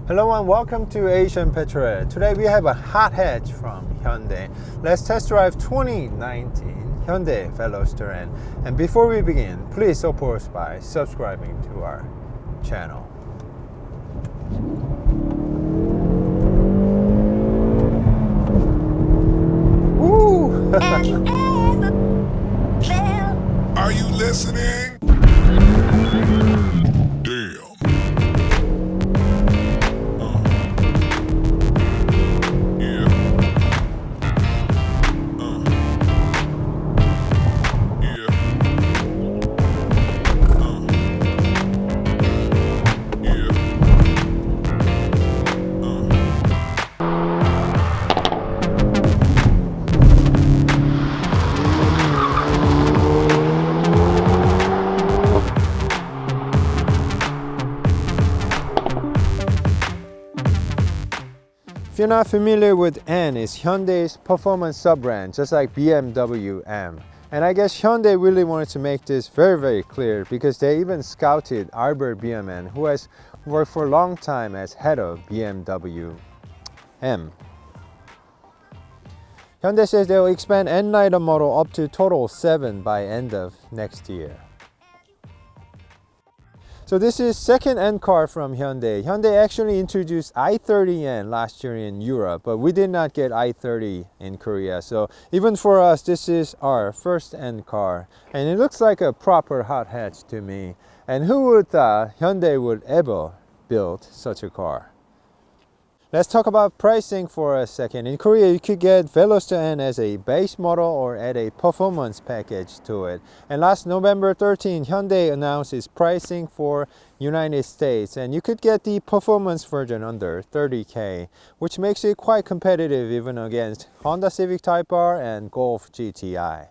Hello and welcome to Asian Petrolhead. Today we have a hot hatch from Hyundai. Let's test drive 2019 Hyundai Veloster N. And before we begin, please support us by subscribing to our channel. Woo! Are you listening? Damn. If you're not familiar with N, it's Hyundai's performance sub-brand, just like BMW M. And I guess Hyundai really wanted to make this very clear because they even scouted Albert BMN, who has worked for a long time as head of BMW M. Hyundai says they will expand N Rider model up to total 7 by end of next year. So this is second N car from Hyundai. Hyundai actually introduced i30N last year in Europe, but we did not get i30 in Korea. So even for us, this is our first N car. And it looks like a proper hot hatch to me. And who would thought Hyundai would ever build such a car? Let's talk about pricing for a second. In Korea, you could get Veloster N as a base model or add a performance package to it. And last November 13, Hyundai announced its pricing for United States. And you could get the performance version under $30K, which makes it quite competitive even against Honda Civic Type R and Golf GTI.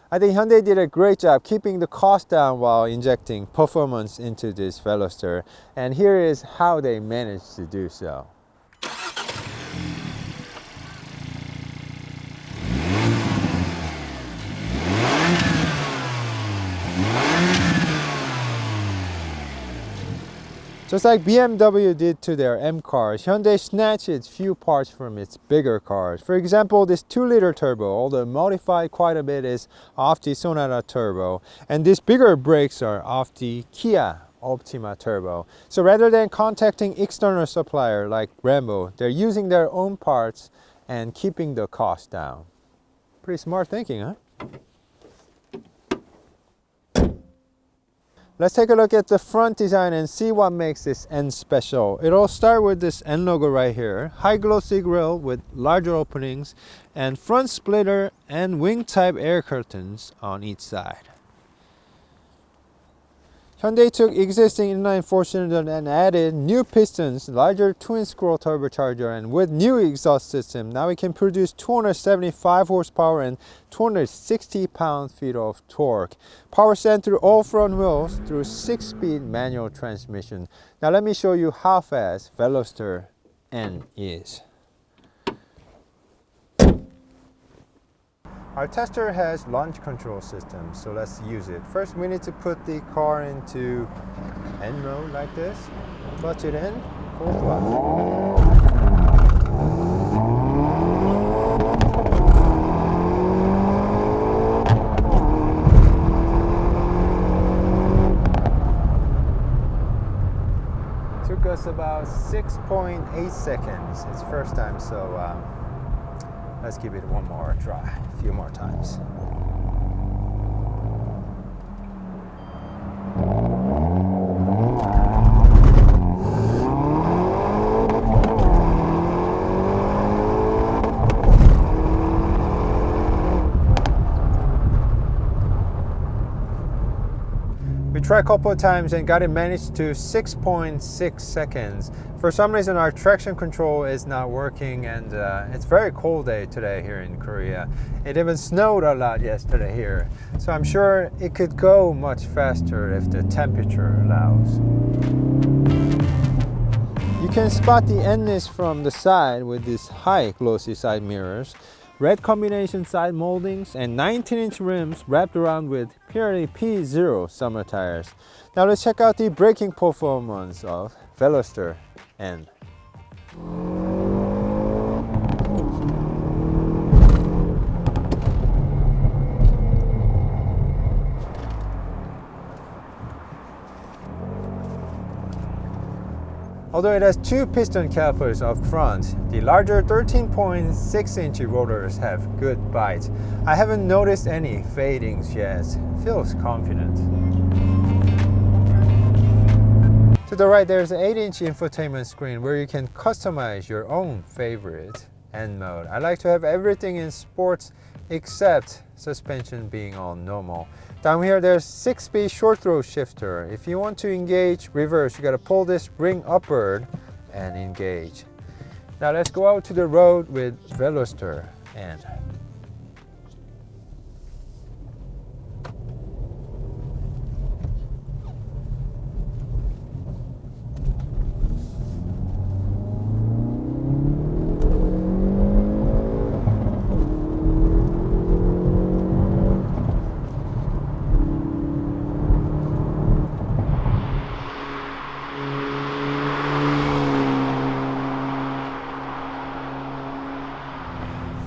I think Hyundai did a great job keeping the cost down while injecting performance into this Veloster. And here is how they managed to do so. Just like BMW did to their M cars, Hyundai snatched its few parts from its bigger cars. For example, this 2-liter turbo, although modified quite a bit, is off the Sonata turbo. And these bigger brakes are off the Kia Optima turbo. So rather than contacting external supplier like Brembo, they're using their own parts and keeping the cost down. Pretty smart thinking, huh? Let's take a look at the front design and see what makes this N special. It'll start with this N logo right here. High glossy grille with larger openings and front splitter and wing type air curtains on each side. Hyundai took existing inline 4-cylinder and added new pistons, larger twin-scroll turbocharger, and with new exhaust system, now it can produce 275 horsepower and 260 pound-feet of torque. Power sent through all front wheels through 6-speed manual transmission. Now let me show you how fast Veloster N is. Our tester has launch control system, so let's use it. First, we need to put the car into N mode like this. Clutch it in, full clutch. Took us about 6.8 seconds. It's first time, so let's give it one more try, a few more times. We tried a couple of times and got it managed to 6.6 seconds. For some reason our traction control is not working, and it's a very cold day today here in Korea. It even snowed a lot yesterday here. So I'm sure it could go much faster if the temperature allows. You can spot the N-ness from the side with these high glossy side mirrors, red combination side moldings, and 19-inch rims wrapped around with Pirelli P0 summer tires. Now let's check out the braking performance of Veloster N. Although it has two piston calipers up front, the larger 13.6-inch rotors have good bite. I haven't noticed any fadings yet. Feels confident. To the right, there's an 8-inch infotainment screen where you can customize your own favorite N mode. I like to have everything in sports except suspension being on normal. Down here there's 6-speed short throw shifter. If you want to engage reverse, you gotta pull this ring upward and engage. Now let's go out to the road with Veloster N.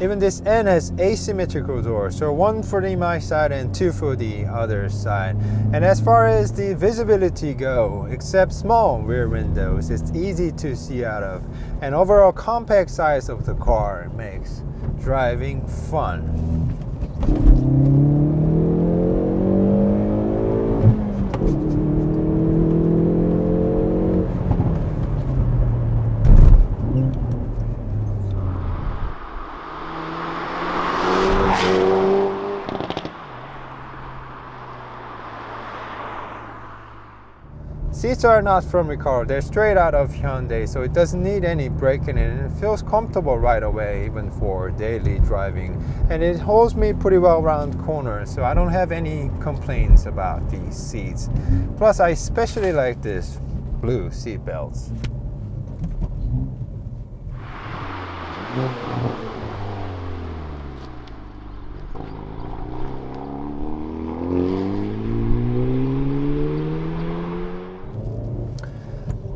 Even this N has asymmetrical doors, so one for my side and two for the other side. And as far as the visibility go, except small rear windows, it's easy to see out of. And overall compact size of the car makes driving fun. Seats are not from Riod, they're straight out of Hyundai, so it doesn't need any braking in it. It feels comfortable right away, even for daily driving. And it holds me pretty well around corners, so I don't have any complaints about these seats. Plus, I especially like this blue seat belts.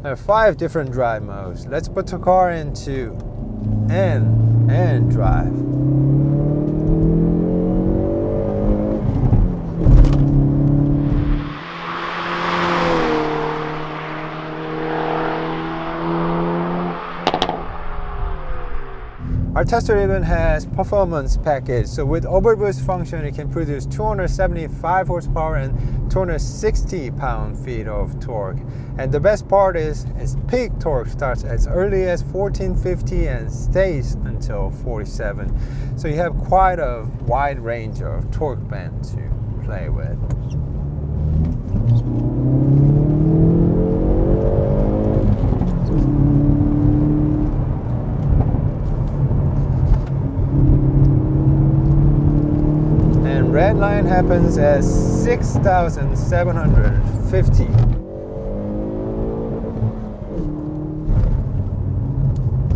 There are 5 different drive modes. Let's put the car into N and drive. Our tester even has performance package, so with overboost function it can produce 275 horsepower and 260 pound-feet of torque. And the best part is its peak torque starts as early as 1450 and stays until 47. So you have quite a wide range of torque band to play with. Redline happens at 6,750.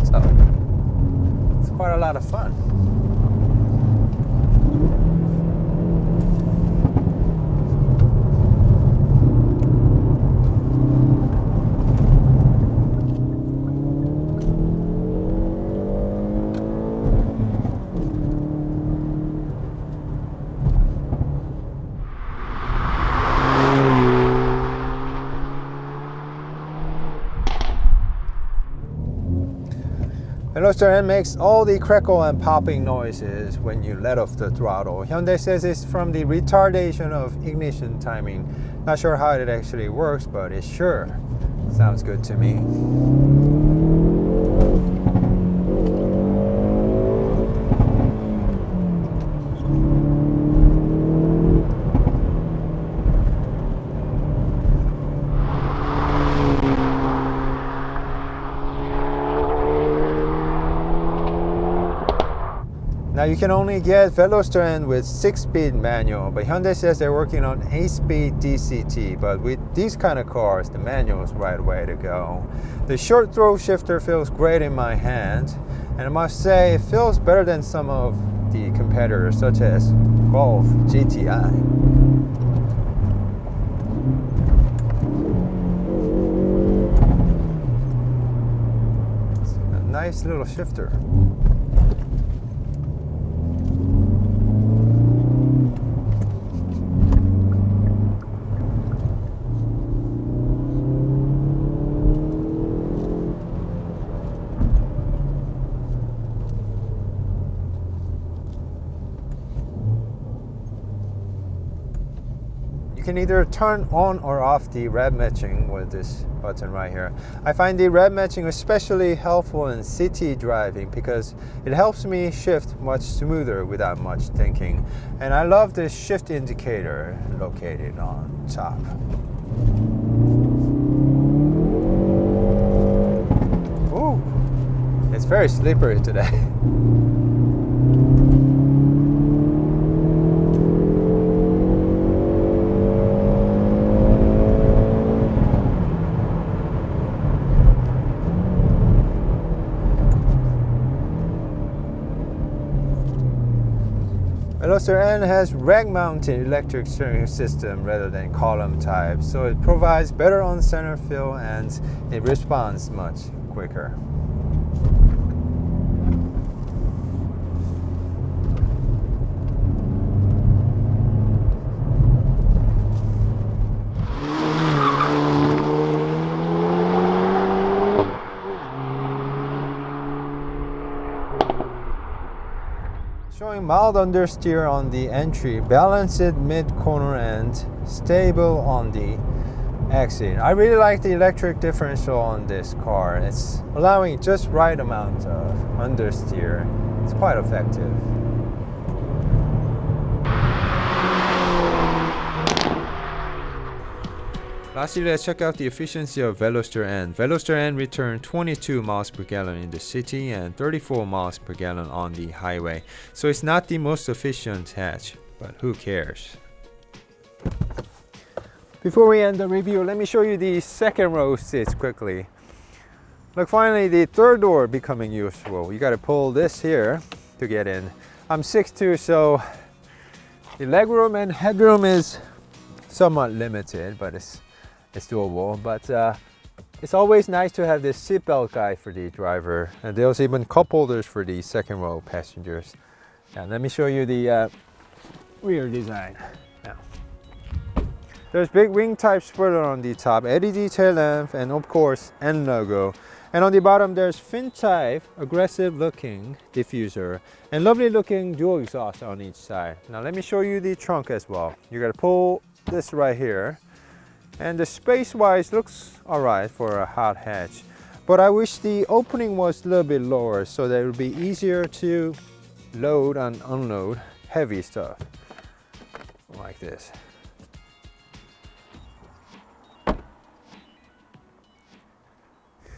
So it's quite a lot of fun. Veloster N makes all the crackle and popping noises when you let off the throttle. Hyundai says it's from the retardation of ignition timing. Not sure how it actually works, but it sure sounds good to me. Now you can only get Veloster N with 6-speed manual, but Hyundai says they're working on 8-speed DCT, but with these kind of cars, the manual is the right way to go. The short throw shifter feels great in my hand, and I must say it feels better than some of the competitors such as Golf GTI. nice little shifter. You can either turn on or off the rev matching with this button right here. I find the rev matching especially helpful in city driving because it helps me shift much smoother without much thinking. And I love this shift indicator located on top. Ooh, it's very slippery today. Veloster N has rack-mounted electric steering system rather than column type, so it provides better on-center feel and it responds much quicker. Showing mild understeer on the entry, balanced mid-corner and stable on the exit. I really like the electric differential on this car. It's allowing just right amount of understeer. It's quite effective. Lastly, let's check out the efficiency of Veloster N. Veloster N returned 22 miles per gallon in the city and 34 miles per gallon on the highway. So it's not the most efficient hatch, but who cares? Before we end the review, let me show you the second row seats quickly. Look, finally the third door becoming useful. You gotta pull this here to get in. I'm 6'2", so the legroom and headroom is somewhat limited, but it's doable. But it's always nice to have this seatbelt guy for the driver, and there's even cup holders for the second row passengers. And let me show you the rear design. Now, there's big wing type spoiler on the top, LED tail lamp, and of course N logo. And on the bottom there's fin type, aggressive looking diffuser, and lovely looking dual exhaust on each side. Now let me show you the trunk as well. You gotta pull this right here. And the space-wise looks alright for a hot hatch. But I wish the opening was a little bit lower so that it would be easier to load and unload heavy stuff. Like this.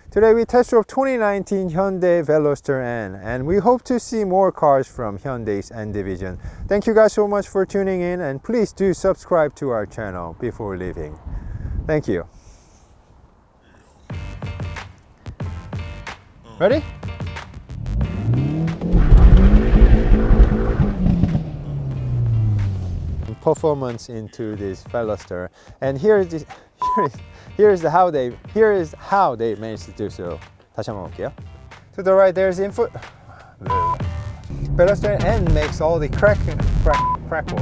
Today we test drove 2019 Hyundai Veloster N, and we hope to see more cars from Hyundai's N division. Thank you guys so much for tuning in, and please do subscribe to our channel before leaving. Thank you. Ready? Performance into this Veloster, and here is how they managed to do so. 다시 한번 볼게요. To the right, there's info. Veloster N makes all the crackle.